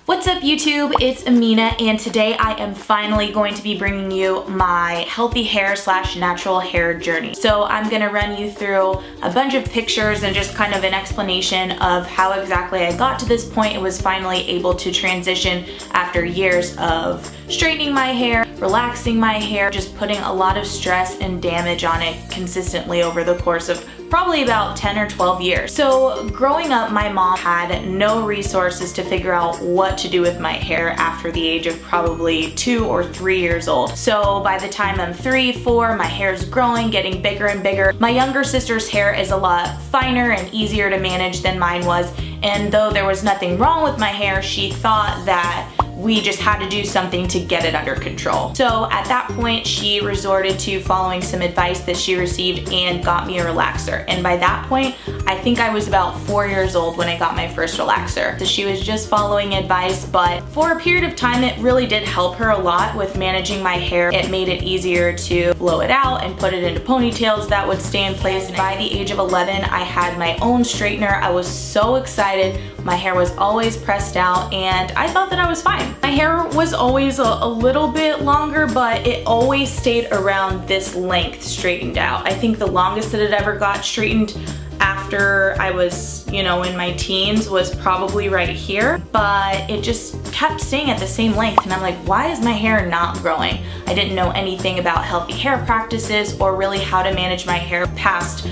What's up YouTube? It's Amina, and today I am finally going to be bringing you my healthy hair slash natural hair journey. So I'm gonna run you through a bunch of pictures and just kind of an explanation of how exactly I got to this point and was finally able to transition after years of straightening my hair, relaxing my hair, just putting a lot of stress and damage on it consistently over the course of probably about 10 or 12 years. So growing up, my mom had no resources to figure out what to do with my hair after the age of probably 2 or 3 years old. So by the time I'm 3, 4, my hair's growing, getting bigger and bigger. My younger sister's hair is a lot finer and easier to manage than mine was, and though there was nothing wrong with my hair, she thought that we just had to do something to get it under control. So at that point, she resorted to following some advice that she received and got me a relaxer. And by that point, I think I was about 4 years old when I got my first relaxer. So she was just following advice, but for a period of time, it really did help her a lot with managing my hair. It made it easier to blow it out and put it into ponytails that would stay in place. And by the age of 11, I had my own straightener. I was so excited. My hair was always pressed out, and I thought that I was fine. My hair was always a little bit longer, but it always stayed around this length straightened out. I think the longest that it ever got straightened after I was, in my teens was probably right here, but it just kept staying at the same length, and I'm like, why is my hair not growing? I didn't know anything about healthy hair practices or really how to manage my hair past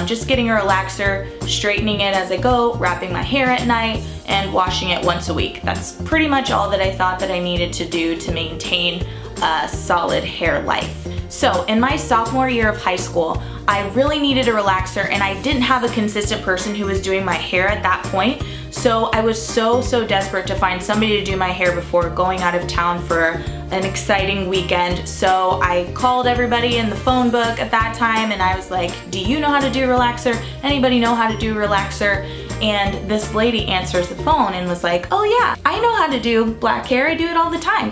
just getting a relaxer, straightening it as I go, wrapping my hair at night, and washing it once a week. That's pretty much all that I thought that I needed to do to maintain a solid hair life. So in my sophomore year of high school, I really needed a relaxer, and I didn't have a consistent person who was doing my hair at that point. So I was so desperate to find somebody to do my hair before going out of town for an exciting weekend. So I called everybody in the phone book at that time, and I was like, do you know how to do a relaxer? Anybody know how to do a relaxer? And this lady answers the phone and was like, oh yeah, I know how to do black hair. I do it all the time.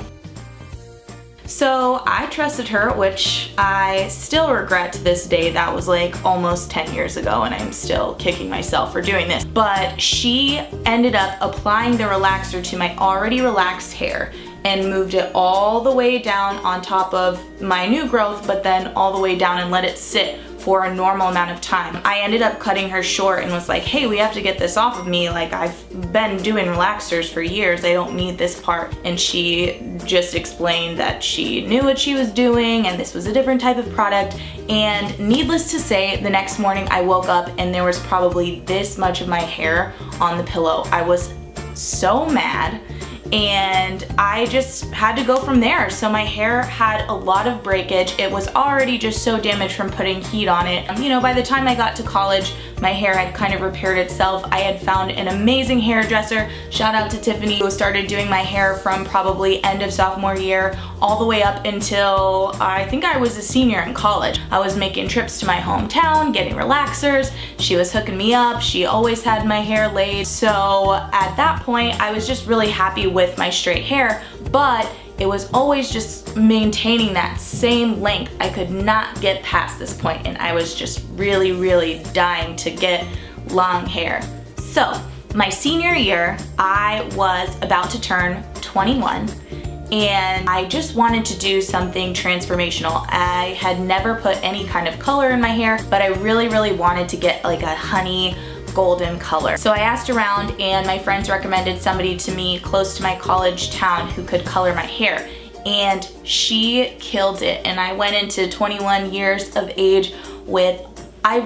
So I trusted her, which I still regret to this day. That was like almost 10 years ago, and I'm still kicking myself for doing this. But she ended up applying the relaxer to my already relaxed hair and moved it all the way down on top of my new growth, but then all the way down and let it sit for a normal amount of time. I ended up cutting her short and was like, hey, we have to get this off of me. Like, I've been doing relaxers for years. I don't need this part. And she just explained that she knew what she was doing and this was a different type of product. And needless to say, the next morning I woke up and there was probably this much of my hair on the pillow. I was so mad, and I just had to go from there. So my hair had a lot of breakage. It was already just so damaged from putting heat on it. By the time I got to college, my hair had kind of repaired itself. I had found an amazing hairdresser. Shout out to Tiffany, who started doing my hair from probably end of sophomore year all the way up until I think I was a senior in college. I was making trips to my hometown, getting relaxers. She was hooking me up. She always had my hair laid. So at that point, I was just really happy with my straight hair, but it was always just maintaining that same length. I could not get past this point, and I was just really dying to get long hair. So my senior year, I was about to turn 21, and I just wanted to do something transformational. I had never put any kind of color in my hair, but I really wanted to get like a honey golden color. So I asked around, and my friends recommended somebody to me close to my college town who could color my hair, and she killed it. And I went into 21 years of age with, I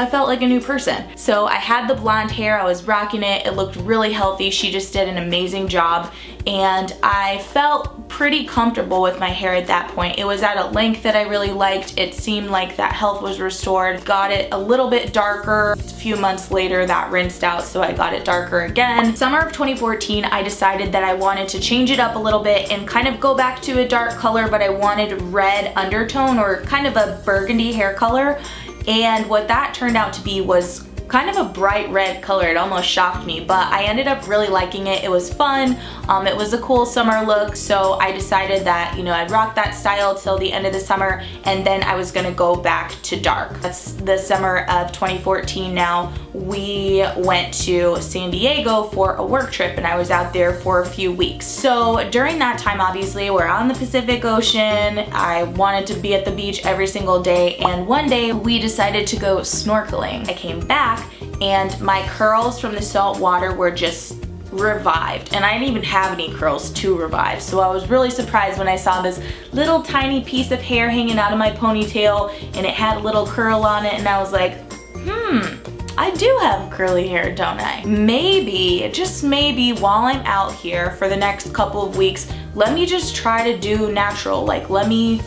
felt like a new person. So I had the blonde hair, I was rocking it, it looked really healthy. She just did an amazing job, and I felt pretty comfortable with my hair at that point. It was at a length that I really liked. It seemed like that health was restored. Got it a little bit darker. A few months later, that rinsed out, so I got it darker again. Summer of 2014, I decided that I wanted to change it up a little bit and kind of go back to a dark color, but I wanted red undertone or kind of a burgundy hair color. And what that turned out to be was kind of a bright red color. It almost shocked me, but I ended up really liking it. It was fun. It was a cool summer look, so I decided that, you know, I'd rock that style till the end of the summer, and then I was gonna go back to dark. That's the summer of 2014 now. We went to San Diego for a work trip, and I was out there for a few weeks. So during that time, obviously, we're on the Pacific Ocean. I wanted to be at the beach every single day, and one day we decided to go snorkeling. I came back and my curls from the salt water were just revived, and I didn't even have any curls to revive, so I was really surprised when I saw this little tiny piece of hair hanging out of my ponytail, and it had a little curl on it, and I was like, I do have curly hair, don't I? Maybe, just maybe, while I'm out here for the next couple of weeks, let me just try to do natural. Like, let me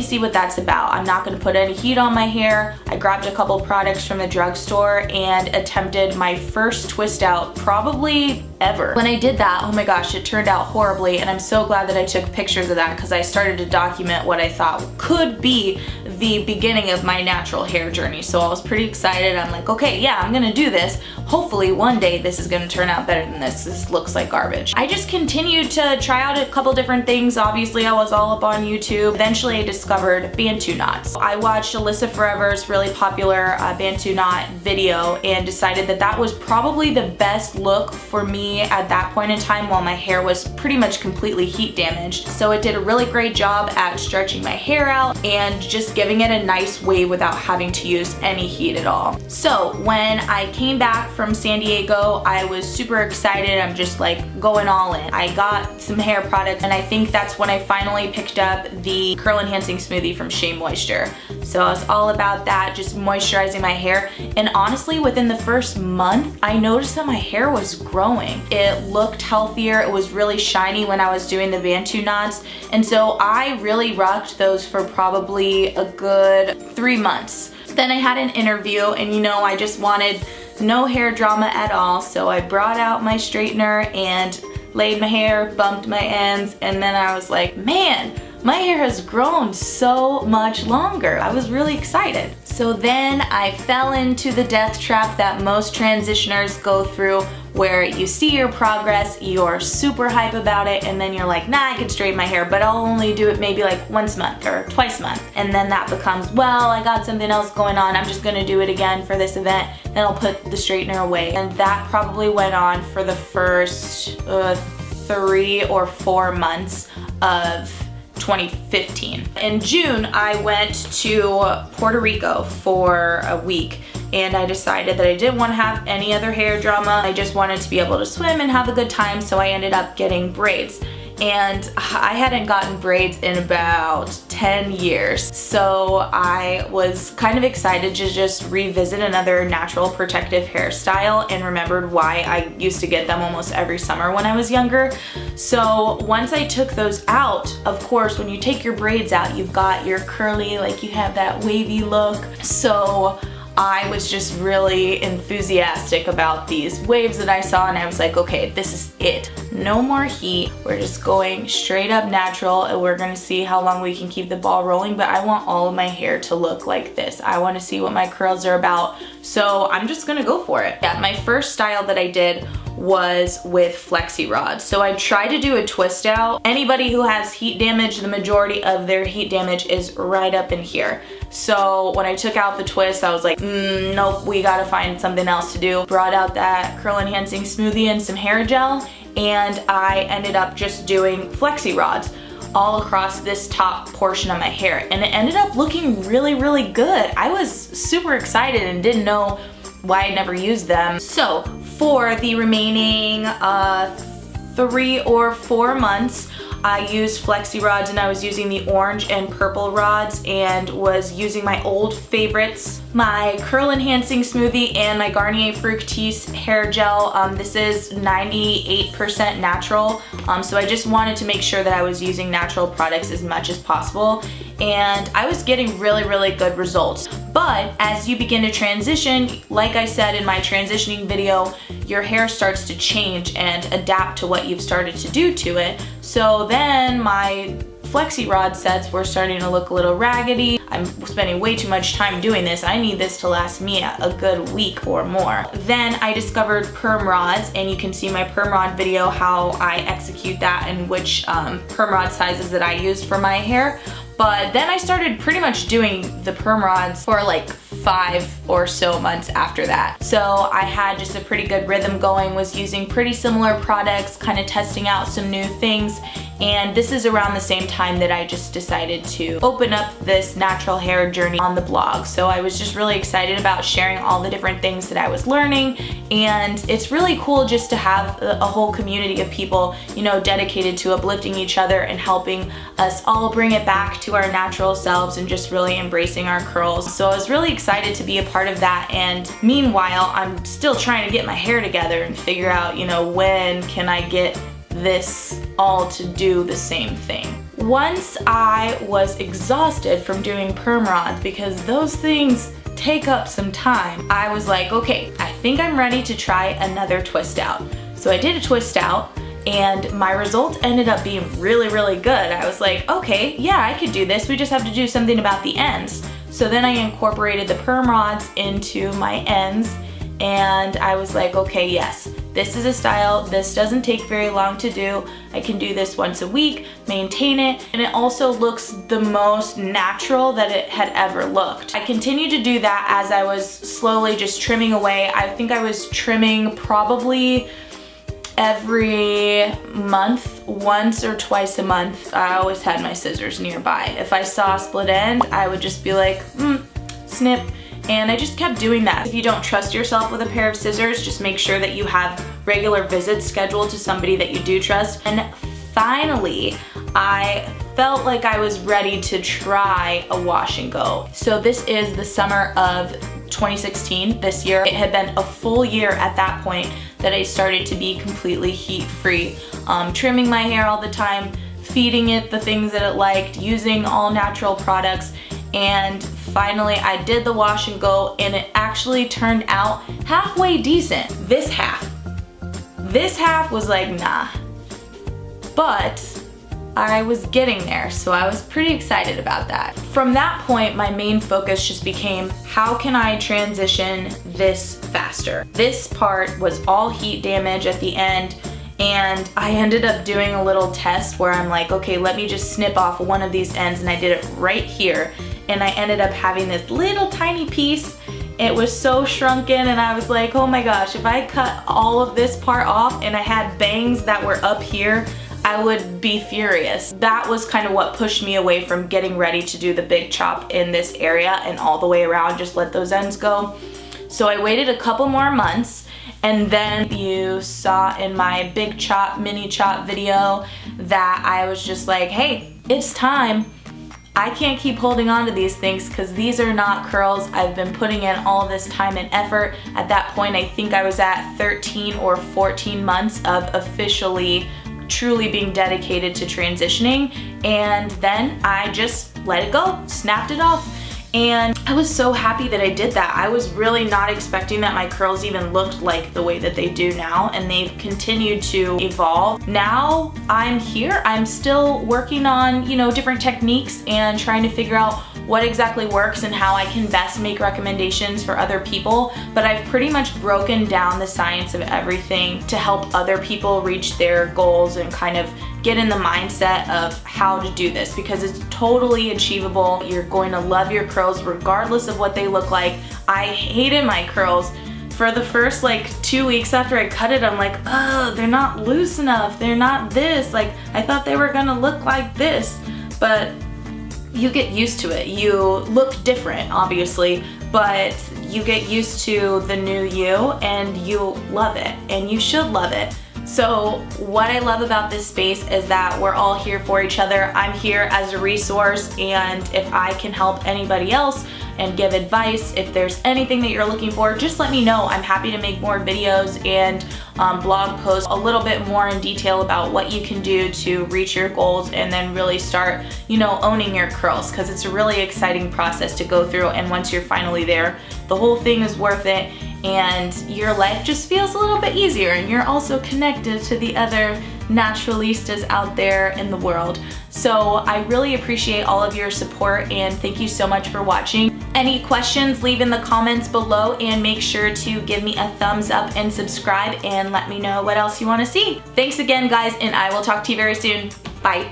see what that's about. I'm not gonna put any heat on my hair. I grabbed a couple products from the drugstore and attempted my first twist out probably ever. When I did that, oh my gosh, it turned out horribly, and I'm so glad that I took pictures of that because I started to document what I thought could be the beginning of my natural hair journey. So I was pretty excited. I'm like, okay, yeah, I'm gonna do this. Hopefully one day this is gonna turn out better than this. This looks like garbage. I just continued to try out a couple different things. Obviously, I was all up on YouTube. Eventually, I discovered Bantu knots. I watched Alyssa Forever's really popular Bantu knot video and decided that that was probably the best look for me at that point in time while my hair was pretty much completely heat damaged. So it did a really great job at stretching my hair out and just giving it a nice wave without having to use any heat at all. So when I came back from San Diego, I was super excited. I'm just like going all in. I got some hair products, and I think that's when I finally picked up the curl enhancing smoothie from Shea Moisture. So I was all about that, just moisturizing my hair. And honestly, within the first month, I noticed that my hair was growing. It looked healthier. It was really shiny when I was doing the Bantu knots. And so I really rocked those for probably a good 3 months. Then I had an interview, and you know, I just wanted no hair drama at all. So I brought out my straightener and laid my hair, bumped my ends, and then I was like, man, my hair has grown so much longer. I was really excited. So then I fell into the death trap that most transitioners go through, where you see your progress, you're super hype about it, and then you're like, nah, I can straighten my hair, but I'll only do it maybe like once a month or twice a month. And then that becomes, well, I got something else going on, I'm just gonna do it again for this event, then I'll put the straightener away. And that probably went on for the first 3 or 4 months of 2015. In June, I went to Puerto Rico for a week, and I decided that I didn't want to have any other hair drama. I just wanted to be able to swim and have a good time, so I ended up getting braids. And I hadn't gotten braids in about 10 years. So I was kind of excited to just revisit another natural protective hairstyle, and remembered why I used to get them almost every summer when I was younger. So once I took those out, of course, when you take your braids out, you've got your curly, like you have that wavy look. So I was just really enthusiastic about these waves that I saw, and I was like, okay, this is it. No more heat. We're just going straight up natural, and we're gonna see how long we can keep the ball rolling, but I want all of my hair to look like this. I wanna see what my curls are about, so I'm just gonna go for it. Yeah, my first style that I did was with flexi rods. So I tried to do a twist out. Anybody who has heat damage, the majority of their heat damage is right up in here. So when I took out the twist, I was like, nope, we gotta find something else to do. Brought out that curl enhancing smoothie and some hair gel, and I ended up just doing flexi rods all across this top portion of my hair, and it ended up looking really, really good. I was super excited and didn't know why I never used them. So for the remaining 3 or 4 months, I used flexi rods, and I was using the orange and purple rods, and was using my old favorites, my curl enhancing smoothie and my Garnier Fructis hair gel. This is 98% natural, so I just wanted to make sure that I was using natural products as much as possible, and I was getting really, really good results. But as you begin to transition, like I said in my transitioning video, your hair starts to change and adapt to what you've started to do to it. So then my flexi rod sets were starting to look a little raggedy. I'm spending way too much time doing this. I need this to last me a good week or more. Then I discovered perm rods, and you can see my perm rod video how I execute that and which perm rod sizes that I used for my hair. But then I started pretty much doing the perm rods for like 5 or so months after that. So I had just a pretty good rhythm going, was using pretty similar products, kind of testing out some new things. And this is around the same time that I just decided to open up this natural hair journey on the blog. So I was just really excited about sharing all the different things that I was learning. And it's really cool just to have a whole community of people, you know, dedicated to uplifting each other and helping us all bring it back to our natural selves and just really embracing our curls. So I was really excited to be a part of that. And meanwhile, I'm still trying to get my hair together and figure out, you know, when can I get this all to do the same thing. Once I was exhausted from doing perm rods, because those things take up some time, I was like, okay, I think I'm ready to try another twist out. So I did a twist out, and my result ended up being really, really good. I was like, okay, yeah, I could do this. We just have to do something about the ends. So then I incorporated the perm rods into my ends, and I was like, okay, yes, this is a style. This doesn't take very long to do. I can do this once a week, maintain it, and it also looks the most natural that it had ever looked. I continued to do that as I was slowly just trimming away. I think I was trimming probably every month, once or twice a month. I always had my scissors nearby. If I saw a split end, I would just be like, snip. And I just kept doing that. If you don't trust yourself with a pair of scissors, just make sure that you have regular visits scheduled to somebody that you do trust. And finally, I felt like I was ready to try a wash and go. So this is the summer of 2016, this year. It had been a full year at that point that I started to be completely heat-free, trimming my hair all the time, feeding it the things that it liked, using all natural products. And finally I did the wash and go, and it actually turned out halfway decent. This half was like, nah. But I was getting there, so I was pretty excited about that. From that point, my main focus just became, how can I transition this faster? This part was all heat damage at the end, and I ended up doing a little test where I'm like, okay, let me just snip off one of these ends, and I did it right here. And I ended up having this little tiny piece. It was so shrunken, and I was like, oh my gosh, if I cut all of this part off and I had bangs that were up here, I would be furious. That was kind of what pushed me away from getting ready to do the big chop in this area and all the way around, just let those ends go. So I waited a couple more months, and then you saw in my big chop, mini chop video that I was just like, hey, it's time. I can't keep holding on to these things because these are not curls. I've been putting in all this time and effort. At that point, I think I was at 13 or 14 months of officially, truly being dedicated to transitioning. And then I just let it go, snapped it off. And I was so happy that I did that. I was really not expecting that my curls even looked like the way that they do now, and they've continued to evolve. Now I'm here, I'm still working on, you know, different techniques and trying to figure out what exactly works and how I can best make recommendations for other people, but I've pretty much broken down the science of everything to help other people reach their goals and kind of get in the mindset of how to do this, because it's totally achievable. You're going to love your curls regardless of what they look like. I hated my curls. For the first like 2 weeks after I cut it, I'm like, oh, they're not loose enough. They're not this. Like, I thought they were gonna look like this. But you get used to it. You look different, obviously, but you get used to the new you and you love it, and you should love it. So what I love about this space is that we're all here for each other. I'm here as a resource, and if I can help anybody else and give advice, if there's anything that you're looking for, just let me know. I'm happy to make more videos and blog posts a little bit more in detail about what you can do to reach your goals and then really start, you know, owning your curls, because it's a really exciting process to go through, and once you're finally there, the whole thing is worth it. and your life just feels a little bit easier, and you're also connected to the other naturalistas out there in the world. So I really appreciate all of your support, and thank you so much for watching. Any questions, leave in the comments below, and make sure to give me a thumbs up and subscribe and let me know what else you want to see. Thanks again, guys, and I will talk to you very soon. Bye.